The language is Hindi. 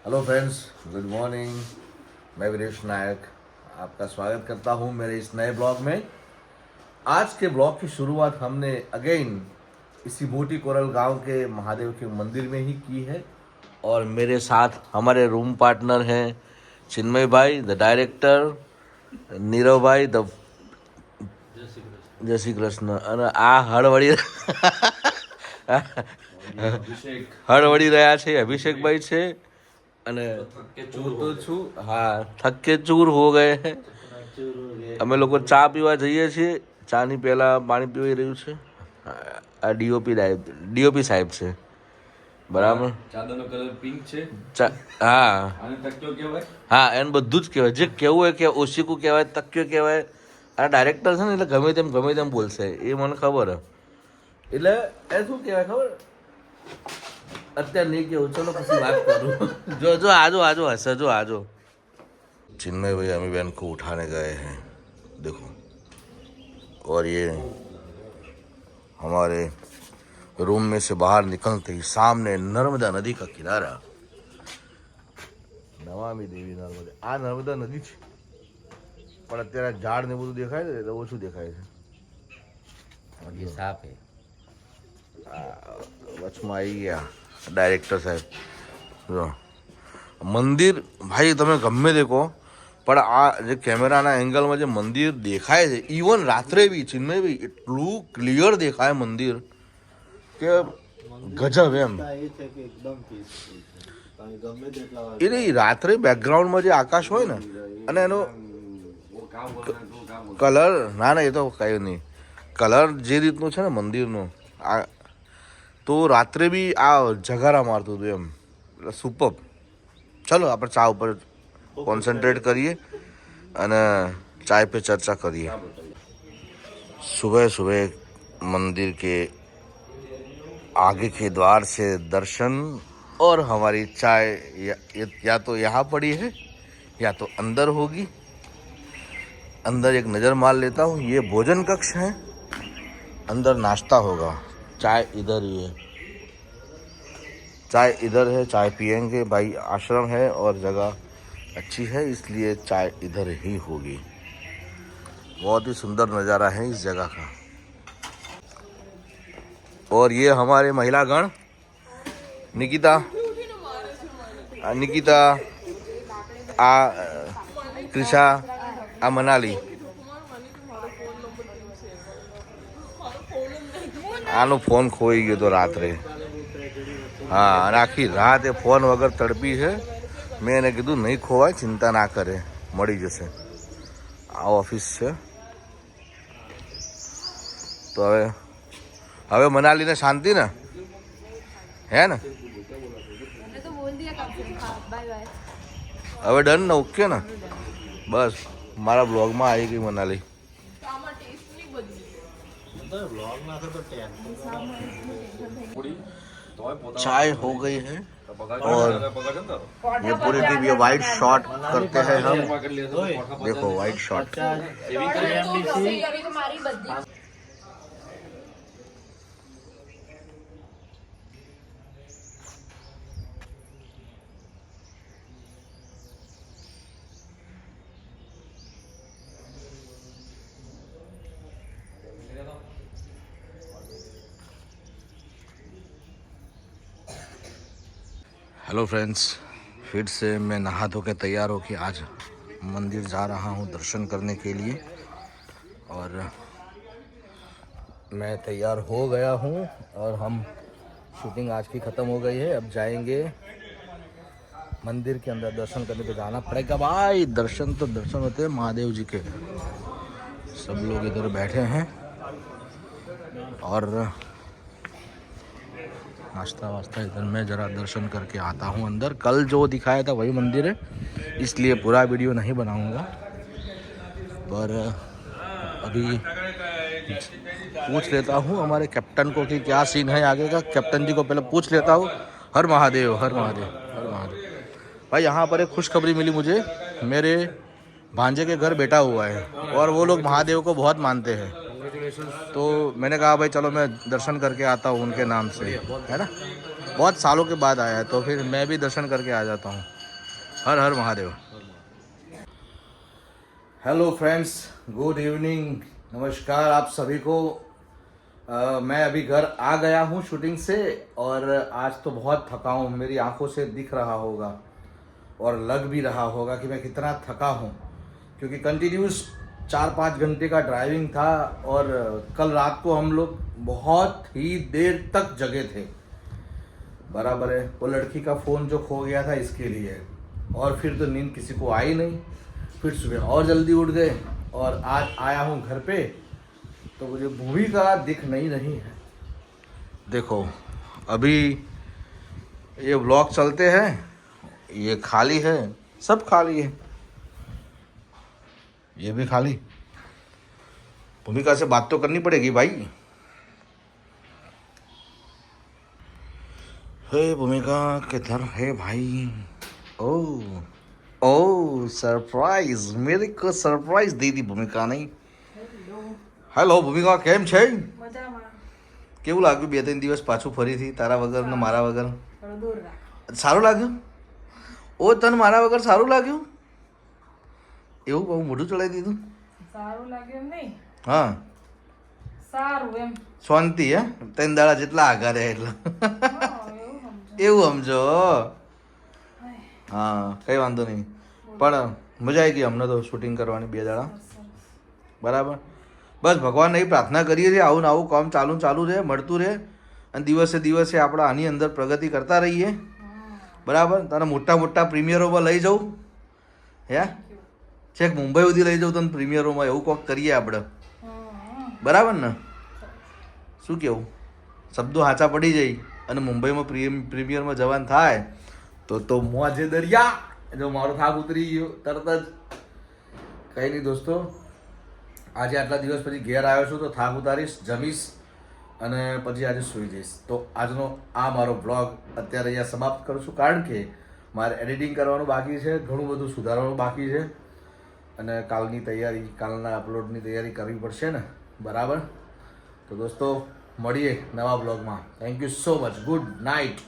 Hello friends, good morning. मैं वीरेश नायक आपका स्वागत करता हूं मेरे इस नए ब्लॉग में। आज के ब्लॉग की शुरुआत हमने अगेन इसी मोटी कोरल गांव के महादेव के मंदिर में ही की है। और मेरे साथ हमारे रूम पार्टनर हैं चिन्मय भाई द डायरेक्टर, नीरव भाई द जय श्री कृष्ण અને આ હળવળી હળવળી રહ્યા છે અભિષેકભાઈ છે અને હું તો છું હા થક્કે ચૂર હો ગયે હે। અમે લોકો ચા પીવા જઈએ છીએ। ચાની પહેલા પાણી પીવાઈ રહ્યું છે। આ ડીઓપી સાહેબ છે બરાબર। ચાદરનો કલર પિંક છે હા અને તકિયો કહેવાય। હા એને બધું જ કહેવાય, જે કહેવું હોય કે ઓશીકું કહેવાય, તક્યો કહેવાય। આ ડાયરેક્ટર છે ને એટલે ગમે તેમ બોલશે, એ મને ખબર હે। એટલે એ શું કહેવાય ખબર, અત્યારે નહીં કેવું, ચલો પછી बात करूँ। जो आजो हंसा जो आजो। चिन्मय भाई अम्मी बहन को उठाने गए हैं, देखो। और ये हमारे रूम में से बाहर निकलते ही सामने नर्मदा नदी का किनारा। नमामि देवी नर्मदे। आ नर्मदा नदी છે પણ અત્યારે ઝાડ ને બધું દેખાય છે એટલે ઓછું દેખાય છે। ये साफ है। વચમાં આવી ગયા ડાયરેક્ટર સાહેબ। જો મંદિર ભાઈ તમે ગમે દેખો પણ આ જે કેમેરાના એંગલમાં જે મંદિર દેખાય છે, ઇવન રાત્રે બી ચિન્મયભાઈ એટલું ક્લિયર દેખાય મંદિર કે ગજબ એમ। એ નહીં, રાત્રે બેકગ્રાઉન્ડમાં જે આકાશ હોય ને અને એનો કલર, ના એ તો કઈ નહીં, કલર જે રીતનું છે ને મંદિરનું આ, તો રાત્રે બી આ જગારા મારતું હતું એમ, એટલે સુપર। ચલો આપણે ચા ઉપર કોન્સન્ટ્રેટ કરીએ અને चाय पे चर्चा करिए। सुबह सुबह मंदिर के आगे के द्वार से दर्शन और हमारी चाय या तो यहाँ पड़ी है या तो अंदर होगी। अंदर एक नज़र मार लेता हूँ, ये भोजन कक्ष है, अंदर नाश्ता होगा। चाय इधर ही है, चाय इधर है, चाय पियेंगे भाई। आश्रम है और जगह अच्छी है इसलिए चाय इधर ही होगी। बहुत ही सुंदर नज़ारा है इस जगह का। और ये हमारे महिला गण, निकिता आ कृषा आ मनाली। આનો ફોન ખોઈ ગયો તો રાત્રે। હા, અને આખી રાત એ ફોન વગર તડપી છે। મેં એને કીધું નહીં ખોવાય, ચિંતા ના કરે, મળી જશે। આ ઓફિસ છે। તો હવે મનાલીને શાંતિ ને હે ને, હવે ડન ને, ઓકે ને, બસ મારા બ્લોગમાં આવી ગઈ મનાલી। चाय हो गई है और ये पूरी टीम ये वाइट शॉट करते हैं हम। देखो वाइट शॉट। हेलो फ्रेंड्स, फिर से मैं नहा धो के तैयार होकर आज मंदिर जा रहा हूँ दर्शन करने के लिए। और मैं तैयार हो गया हूँ और हम शूटिंग आज की ख़त्म हो गई है। अब जाएंगे मंदिर के अंदर दर्शन करने। तो जाना पड़ेगा भाई, दर्शन तो दर्शन होते हैं महादेव जी के। सब लोग इधर बैठे हैं और नाश्ता वास्ता इधर मैं ज़रा दर्शन करके आता हूँ अंदर। कल जो दिखाया था वही मंदिर है, इसलिए पूरा वीडियो नहीं बनाऊँगा। पर अभी पूछ लेता हूँ हमारे कैप्टन को कि क्या सीन है आगे का। कैप्टन जी को पहले पूछ लेता हूँ। हर महादेव हर महादेव हर महादेव। भाई यहाँ पर एक खुशखबरी मिली मुझे, मेरे भांजे के घर बेटा हुआ है और वो लोग महादेव को बहुत मानते हैं। तो मैंने कहा भाई चलो मैं दर्शन करके आता हूँ उनके नाम से, है ना। बहुत सालों के बाद आया है तो फिर मैं भी दर्शन करके आ जाता हूँ। हर हर Mahadev. Hello friends, good evening, नमस्कार आप सभी को। मैं अभी घर आ गया हूँ शूटिंग से और आज तो बहुत थका हूँ। मेरी आंखों से दिख रहा होगा और लग भी रहा होगा कि मैं कितना थका हूँ, क्योंकि कंटिन्यूस 4-5 घंटे का ड्राइविंग था और कल रात को हम लोग बहुत ही देर तक जगे थे। बराबर है, वो लड़की का फ़ोन जो खो गया था इसके लिए, और फिर तो नींद किसी को आई नहीं। फिर सुबह और जल्दी उठ गए और आज आया हूँ घर पे तो मुझे भूमिका दिख नहीं रही है। देखो अभी ये व्लॉग चलते हैं, ये खाली है, सब खाली है, ये भी खाली। भूमिका से बात तो करनी पड़ेगी भाई। हे भूमिका किधर है भाई? ओह ओह सरप्राइज, मेरे को सरप्राइज दी थी भूमिका नहीं। હેલો ભૂમિકા, કેમ છે? મજામાં. કેવું લાગ્યું 2-3 દિવસ પાછું ફરીથી તારા વગર ને મારા વગર? થોડું દૂર રાખ. સારું લાગ્યું? ઓ તને મારા વગર સારું લાગ્યું? એવું બહુ મોઢું ચડાવી દીધું? સારું લાગ્યું એમ નહીં, હા, સારું એમ. શાંતિ હે? 3 દાડા જેટલા આગા રહે એટલે હા, એવું સમજો. એવું સમજો. આય, હા કંઈ વાંધો નહીં, પણ મજા આવી ગઈ અમને તો શૂટિંગ કરવાની 2 દાડા. સરસ. બરાબર. બસ ભગવાનને એ પ્રાર્થના કરીએ છીએ આવું ને આવું કામ ચાલુ રહે, મળતું રહે અને દિવસે દિવસે આપણે આની અંદર પ્રગતિ કરતા રહીએ. હા, બરાબર. તને મોટા મોટા પ્રીમિયરોમાં લઈ જાઉં, હે છેક મુંબઈ સુધી લઈ જાઉં તને પ્રીમિયરોમાં, એવું કોક કરીએ આપણે. હા, બરાબર ને? શું કેવું? શબ્દો સાચા પડી જાય અને મુંબઈમાં પ્રીમિયરમાં જવાનું થાય તો મોજે દરિયા. જો મારો થાક ઉતરી ગયો તરત જ. કંઈ નહીં દોસ્તો, આજે આટલા દિવસ પછી ઘેર આવ્યો છું તો થાક ઉતારીશ, જમીશ અને પછી આજે સૂઈ જઈશ. તો આજનો આ મારો બ્લોગ અત્યારે અહીંયા સમાપ્ત કરું છું, કારણ કે મારે એડિટિંગ કરવાનું બાકી છે, ઘણું બધું સુધારવાનું બાકી છે અને કાલની તૈયારી, કાલના અપલોડની તૈયારી કરવી પડશે ને. બરાબર. તો દોસ્તો મળીએ નવા બ્લોગમાં. Thank you so much. Good night.